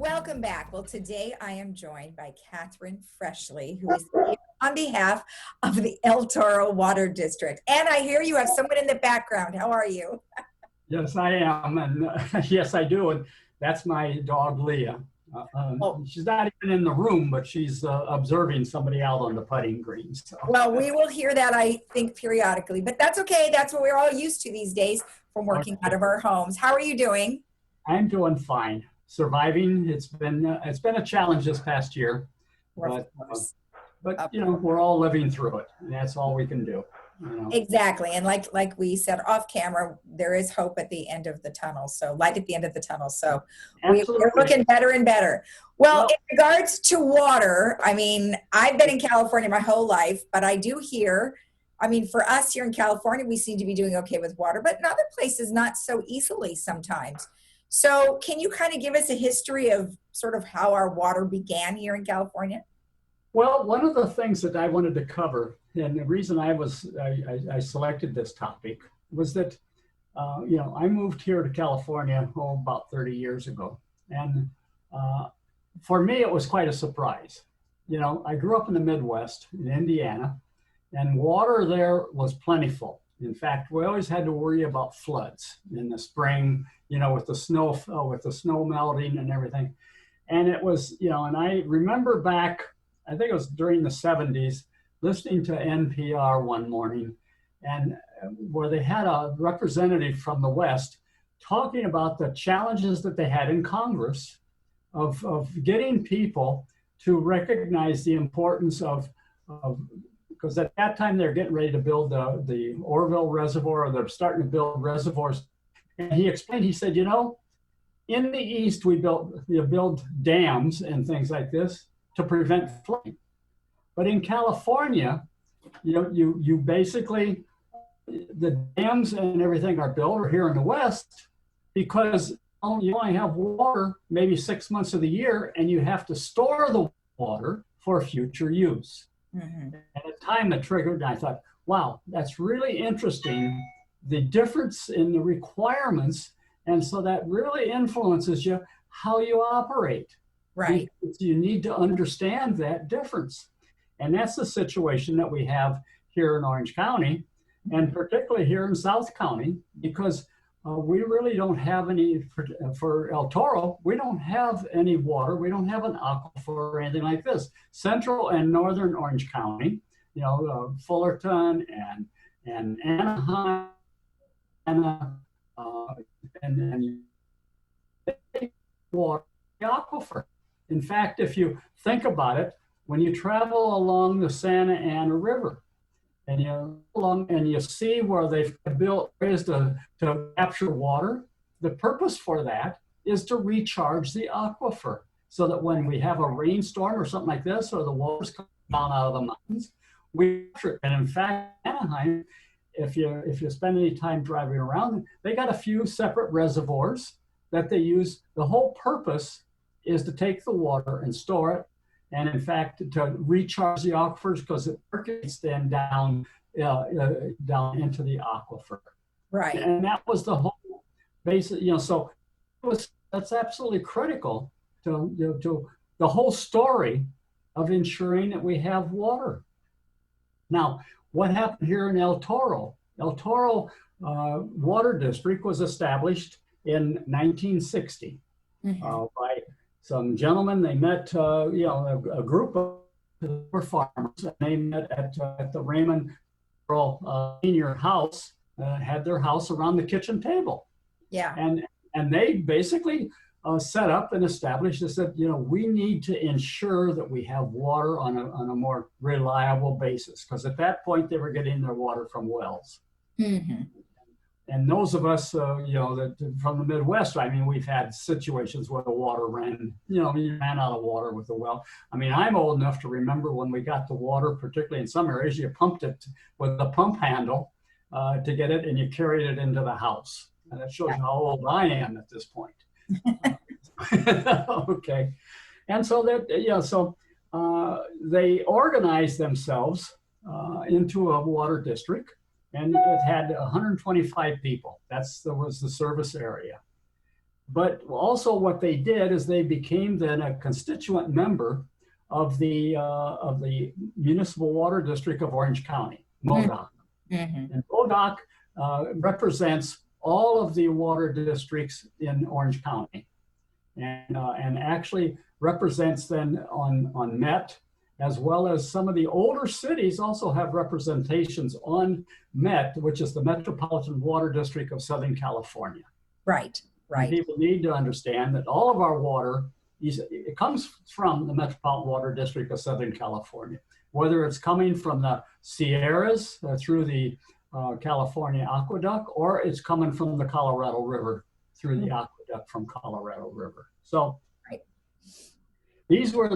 Welcome back. Well, today I am joined by Catherine Freshley, who is here on behalf of the El Toro Water District. And I hear you have someone in the background. How are you? Yes, I am. And yes, I do. And that's my dog, Leah. She's not even in the room, but she's observing somebody out on the putting green. So. Well, we will hear that, I think, periodically, but that's okay. That's what we're all used to these days from working out of our homes. How are you doing? I'm doing fine. Surviving. It's been a challenge this past year, but you know, we're all living through it, and that's all we can do. You know? Exactly. And like we said off camera, there is hope at the end of the tunnel. So light at the end of the tunnel. So we're looking better and better. Well, in regards to water, I mean, I've been in California my whole life, but I do hear, I mean, for us here in California, we seem to be doing okay with water, but in other places, not so easily sometimes. So can you kind of give us a history of sort of how our water began here in California? Well, one of the things that I wanted to cover, and the reason I selected this topic was that, you know, I moved here to California about 30 years ago. And for me, it was quite a surprise. You know, I grew up in the Midwest in Indiana, and water there was plentiful. In fact, we always had to worry about floods in the spring, you know, with the snow melting and everything. And it was, you know, and I remember back, I think it was during the 70s, listening to NPR one morning, and where they had a representative from the West talking about the challenges that they had in Congress of getting people to recognize the importance of because at that time they're getting ready to build the Oroville Reservoir, or they're starting to build reservoirs. And he explained, he said, you know, in the East, we build dams and things like this to prevent flooding. But in California, you know, you basically, the dams and everything are built, or here in the West, because you only have water maybe 6 months of the year, and you have to store the water for future use. Mm-hmm. At the time it triggered, I thought, wow, that's really interesting, the difference in the requirements. And so that really influences you, how you operate. Right. Because you need to understand that difference. And that's the situation that we have here in Orange County, and particularly here in South County, because we really don't have any, for El Toro, we don't have any water. We don't have an aquifer or anything like this. Central and Northern Orange County, you know, Fullerton and Anaheim, and water aquifer. In fact, if you think about it, when you travel along the Santa Ana River, and you see where they've built areas to capture water, the purpose for that is to recharge the aquifer, so that when we have a rainstorm or something like this, or the water's coming down out of the mountains, we capture it. And in fact, Anaheim, if you spend any time driving around, they got a few separate reservoirs that they use. The whole purpose is to take the water and store it, and in fact to recharge the aquifers, because it percolates then down into the aquifer. Right. And that was the whole basic, you know, so that's absolutely critical to the whole story of ensuring that we have water. Now, what happened here in El Toro? El Toro Water District was established in 1960 by some gentlemen. They met, you know, a group of farmers, and they met at the Raymond Senior House, had their house around the kitchen table. Yeah. And they basically set up and established, they said, you know, we need to ensure that we have water on a more reliable basis, because at that point they were getting their water from wells. Mm-hmm. And those of us, you know, that from the Midwest, I mean, we've had situations where the water ran, you know, you ran out of water with the well. I mean, I'm old enough to remember when we got the water, particularly in some areas, you pumped it with a pump handle to get it, and you carried it into the house. And that shows how old I am at this point. Okay. And so that, you know, so they organized themselves into a water district. And it had 125 people. That was the service area. But also what they did is they became then a constituent member of the Municipal Water District of Orange County, MoDOC. Mm-hmm. And MoDOC represents all of the water districts in Orange County, and actually represents then on MET, as well as some of the older cities also have representations on MET, which is the Metropolitan Water District of Southern California. Right, right. And people need to understand that all of our water, it comes from the Metropolitan Water District of Southern California, whether it's coming from the Sierras through the California aqueduct, or it's coming from the Colorado River through the aqueduct from Colorado River. So these were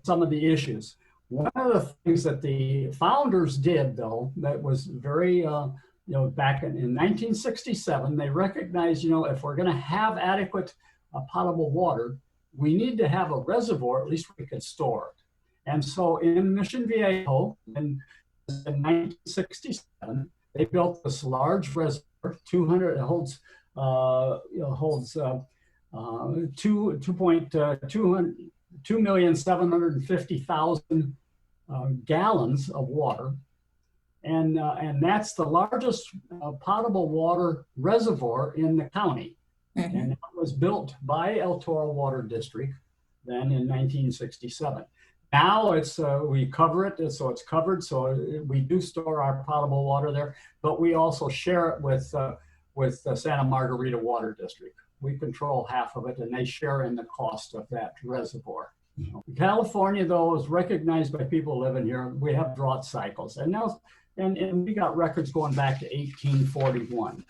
some of the issues. One of the things that the founders did, though, that was very, back in 1967, they recognized, if we're going to have adequate potable water, we need to have a reservoir, at least we could store it. And so in Mission Viejo, in 1967, they built this large reservoir, 200, it holds 2,750,000 gallons of water. And that's the largest potable water reservoir in the county. Mm-hmm. And it was built by El Toro Water District then in 1967. Now it's we cover it, so it's covered. So we do store our potable water there, but we also share it with the Santa Margarita Water District. We control half of it, and they share in the cost of that reservoir. California, though, is recognized by people living here. We have drought cycles, and now and we got records going back to 1841.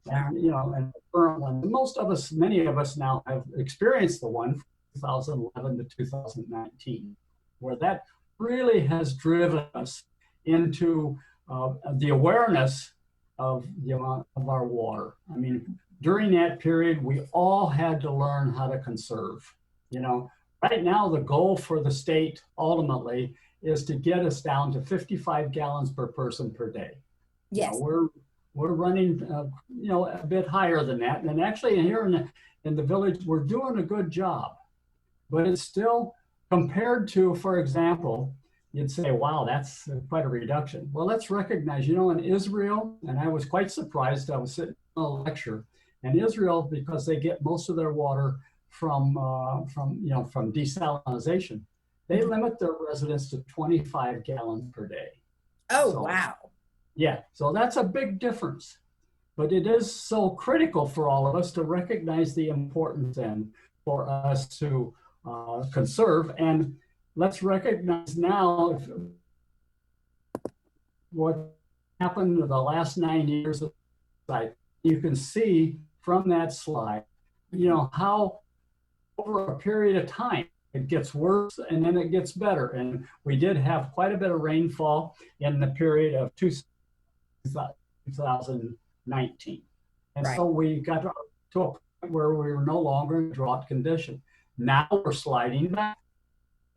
And, and the current one, most of us, many of us now have experienced the one from 2011 to 2019, where that really has driven us into the awareness of the amount of our water. I mean, during that period, we all had to learn how to conserve. Right now, the goal for the state ultimately is to get us down to 55 gallons per person per day. Yes. We're running, a bit higher than that. And actually here in the village, we're doing a good job, but it's still compared to, for example, you'd say, wow, that's quite a reduction. Well, let's recognize, in Israel, and I was quite surprised, I was sitting in a lecture, and Israel, because they get most of their water from desalination, they limit their residents to 25 gallons per day. Oh, so, wow. Yeah, so that's a big difference. But it is so critical for all of us to recognize the importance and for us to conserve. And let's recognize now what happened in the last 9 years. You can see from that slide, how over a period of time, it gets worse and then it gets better. And we did have quite a bit of rainfall in the period of 2019. And right. So we got to a point where we were no longer in drought condition. Now we're sliding back.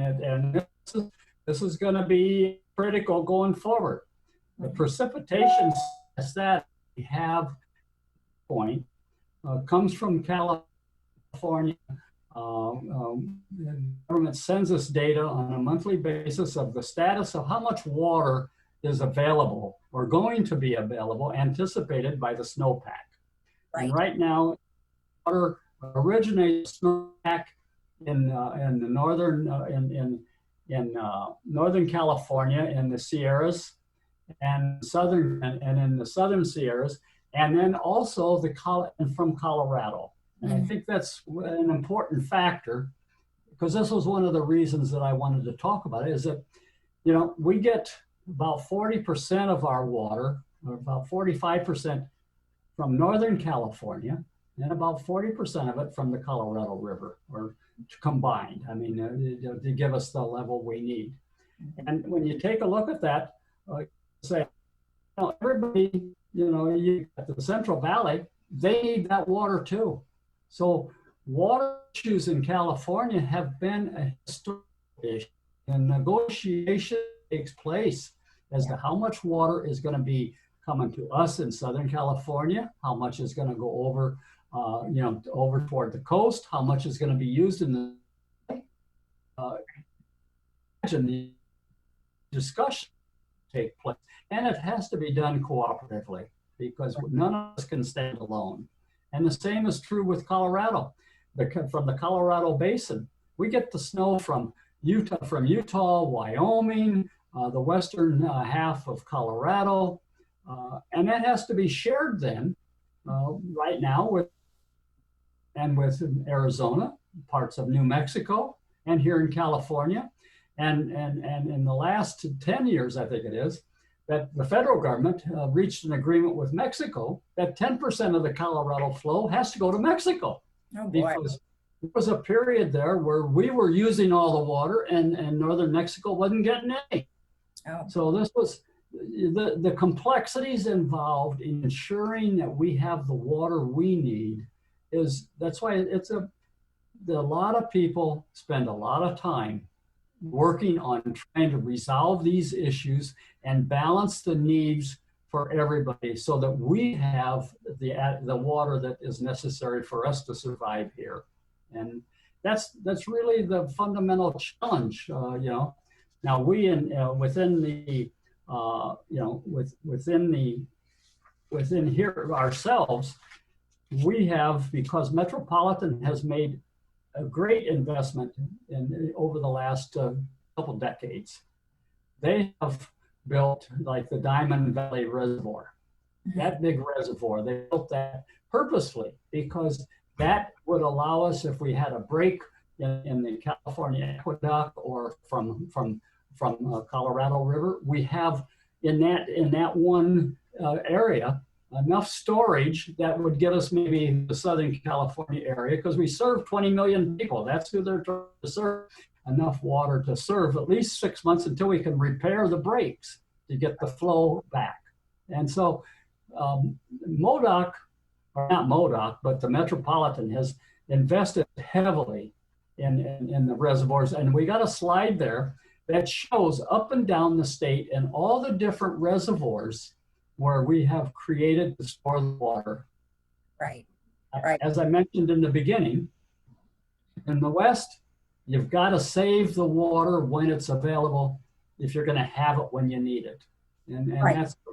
And this is going to be critical going forward. The precipitation that we have comes from California. The government sends us data on a monthly basis of the status of how much water is available or going to be available, anticipated by the Snowpack. Right. And right now, water originates Snowpack in the northern northern California, in the Sierras, and in the southern Sierras, and then also from Colorado. And I think that's an important factor, because this was one of the reasons that I wanted to talk about it, is that, we get about 40% of our water, or about 45% from Northern California, and about 40% of it from the Colorado River, or combined. I mean, to give us the level we need. And when you take a look at that, say, everybody, you got the Central Valley, they need that water too. So water issues in California have been a historic issue, and negotiation takes place as to how much water is going to be coming to us in Southern California, how much is going to go over over toward the coast, how much is going to be used in the imagine the discussion take place, and it has to be done cooperatively because none of us can stand alone. And the same is true with Colorado. From the Colorado Basin, we get the snow from Utah, Wyoming, the western half of Colorado, and that has to be shared then right now with Arizona, parts of New Mexico, and here in California. And in the last 10 years, I think it is, that the federal government reached an agreement with Mexico that 10% of the Colorado flow has to go to Mexico. Oh, boy. Because there was a period there where we were using all the water and northern Mexico wasn't getting any. Oh. So this was the complexities involved in ensuring that we have the water we need. That's why a lot of people spend a lot of time working on trying to resolve these issues and balance the needs for everybody so that we have the water that is necessary for us to survive here. And that's really the fundamental challenge, Now within here ourselves, we have, because Metropolitan has made a great investment over the last couple decades. They have built like the Diamond Valley Reservoir, that big reservoir. They built that purposely because that would allow us, if we had a break in the California aqueduct or from Colorado River, we have in that one area enough storage that would get us maybe the Southern California area, because we serve 20 million people. That's who they're trying to serve. Enough water to serve at least 6 months until we can repair the breaks to get the flow back. And so MoDOC, or not MoDOC, but the Metropolitan has invested heavily in the reservoirs. And we got a slide there that shows up and down the state and all the different reservoirs where we have created to store the water. Right. As I mentioned in the beginning, in the West, you've got to save the water when it's available if you're going to have it when you need it. And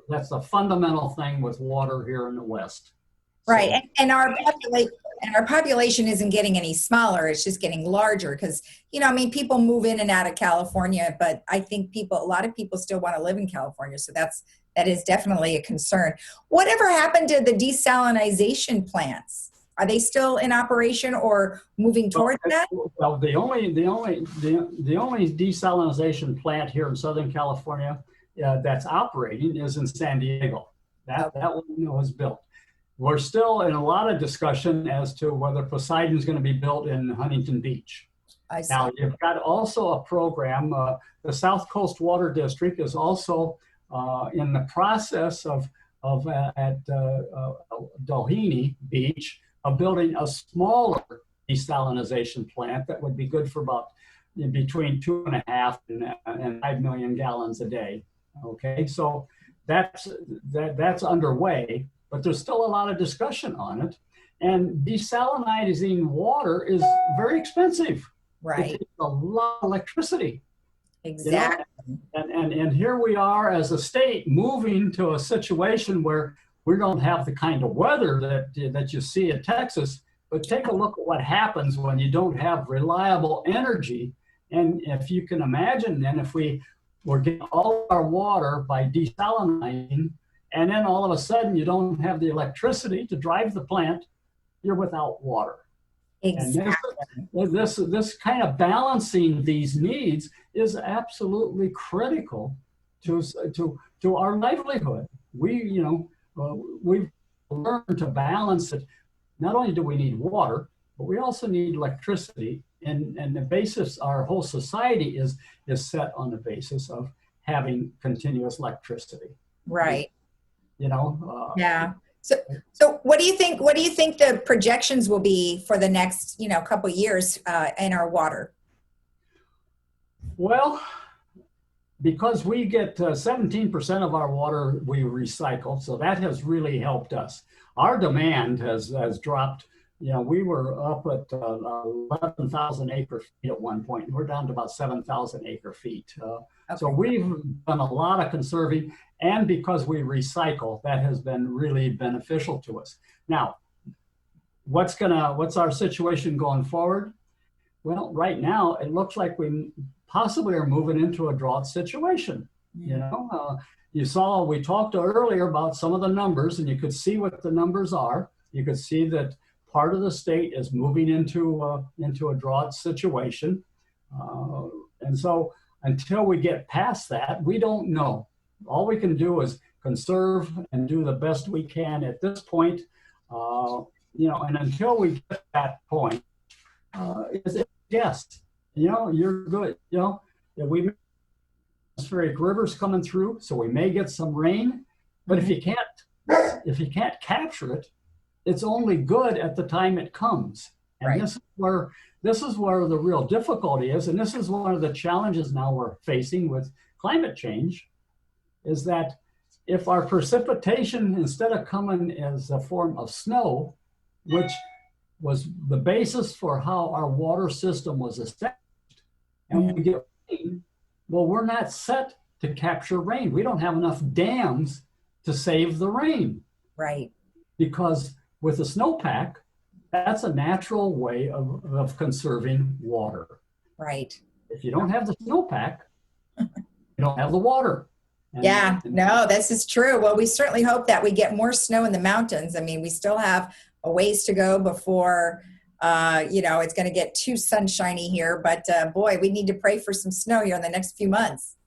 that's the fundamental thing with water here in the West. Right. So, and our population isn't getting any smaller. It's just getting larger because, people move in and out of California, but I think a lot of people still want to live in California. So that is definitely a concern. Whatever happened to the desalinization plants? Are they still in operation or moving towards that? Well, the only desalinization plant here in Southern California that's operating is in San Diego. That one was built. We're still in a lot of discussion as to whether Poseidon is going to be built in Huntington Beach. I see. Now, you've got also a program, the South Coast Water District is also in the process of at Doheny Beach of building a smaller desalinization plant that would be good for about between 2.5 and 5 million gallons a day. Okay, so that's underway, but there's still a lot of discussion on it. And desalinizing water is very expensive. Right. It's a lot of electricity. Exactly. And here we are as a state moving to a situation where we don't have the kind of weather that you see in Texas, but take a look at what happens when you don't have reliable energy. And if you can imagine then, if we were getting all our water by desalinizing, and then all of a sudden you don't have the electricity to drive the plant, you're without water. Exactly. And this kind of balancing these needs is absolutely critical to our livelihood. We've learned to balance it. Not only do we need water, but we also need electricity. And the basis, our whole society is set on the basis of having continuous electricity. Right. Yeah. So what do you think the projections will be for the next, couple of years in our water? Well, because we get 17% of our water we recycle, so that has really helped us. Our demand has dropped. You know, we were up at 11,000 acre feet at one point, and we're down to about 7,000 acre feet. So we've done a lot of conserving, and because we recycle, that has been really beneficial to us. Now, what's our situation going forward? Well, right now, it looks like we possibly are moving into a drought situation. You know, we talked earlier about some of the numbers, and you could see what the numbers are. You could see that part of the state is moving into a drought situation. And so until we get past that, we don't know. All we can do is conserve and do the best we can at this point. You know, and until we get to that point, yes, you know, you're good. You know, we atmospheric rivers coming through, so we may get some rain. But if you can't capture it, it's only good at the time it comes. And right. This is where the real difficulty is, and this is one of the challenges now we're facing with climate change, is that if our precipitation, instead of coming as a form of snow, which was the basis for how our water system was established, and we get rain, well, we're not set to capture rain. We don't have enough dams to save the rain. Right. Because with the snowpack, that's a natural way of conserving water. Right. If you don't have the snowpack, you don't have the water. No, this is true. Well, we certainly hope that we get more snow in the mountains. I mean, we still have a ways to go before, you know, it's going to get too sunshiny here. But boy, we need to pray for some snow here in the next few months.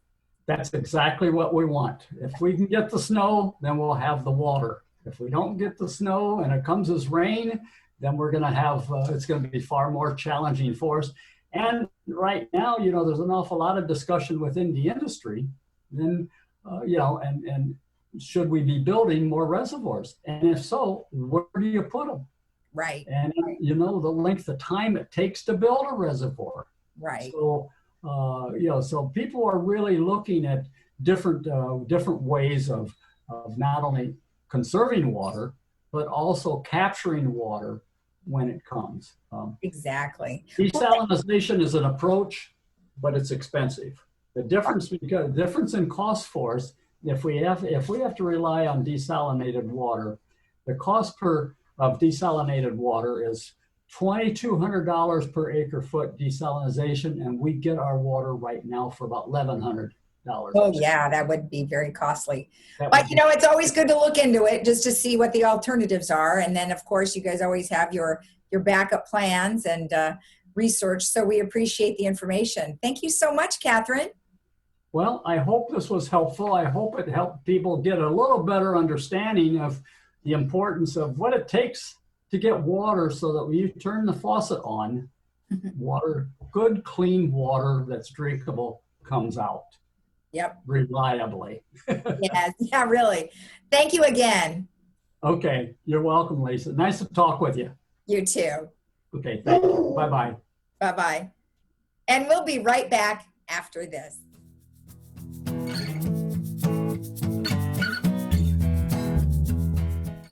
That's exactly what we want. If we can get the snow, then we'll have the water. If we don't get the snow and it comes as rain, then we're going to have, it's going to be far more challenging for us. And right now, you know, there's an awful lot of discussion within the industry. Then, you know, and should we be building more reservoirs? And if so, where do you put them? Right. And, you know, the length of time it takes to build a reservoir. Right. So, you know, so people are really looking at different ways of not only conserving water, but also capturing water when it comes. Exactly. Desalination is an approach, but it's expensive. The difference in cost for us, if we have to rely on desalinated water, the cost of desalinated water is $2,200 per acre foot desalination, and we get our water right now for about $1,100. Oh yeah, that would be very costly. But you know, it's always good to look into it just to see what the alternatives are, and then of course you guys always have your backup plans and research. So we appreciate the information. Thank you so much, Catherine. Well, I hope this was helpful. I hope it helped people get a little better understanding of the importance of what it takes to get water so that when you turn the faucet on, water, good, clean water that's drinkable comes out. Yep. Reliably. Yes, yeah, really. Thank you again. Okay, you're welcome, Lisa. Nice to talk with you. You too. Okay, thank you. Bye-bye. Bye-bye. And we'll be right back after this.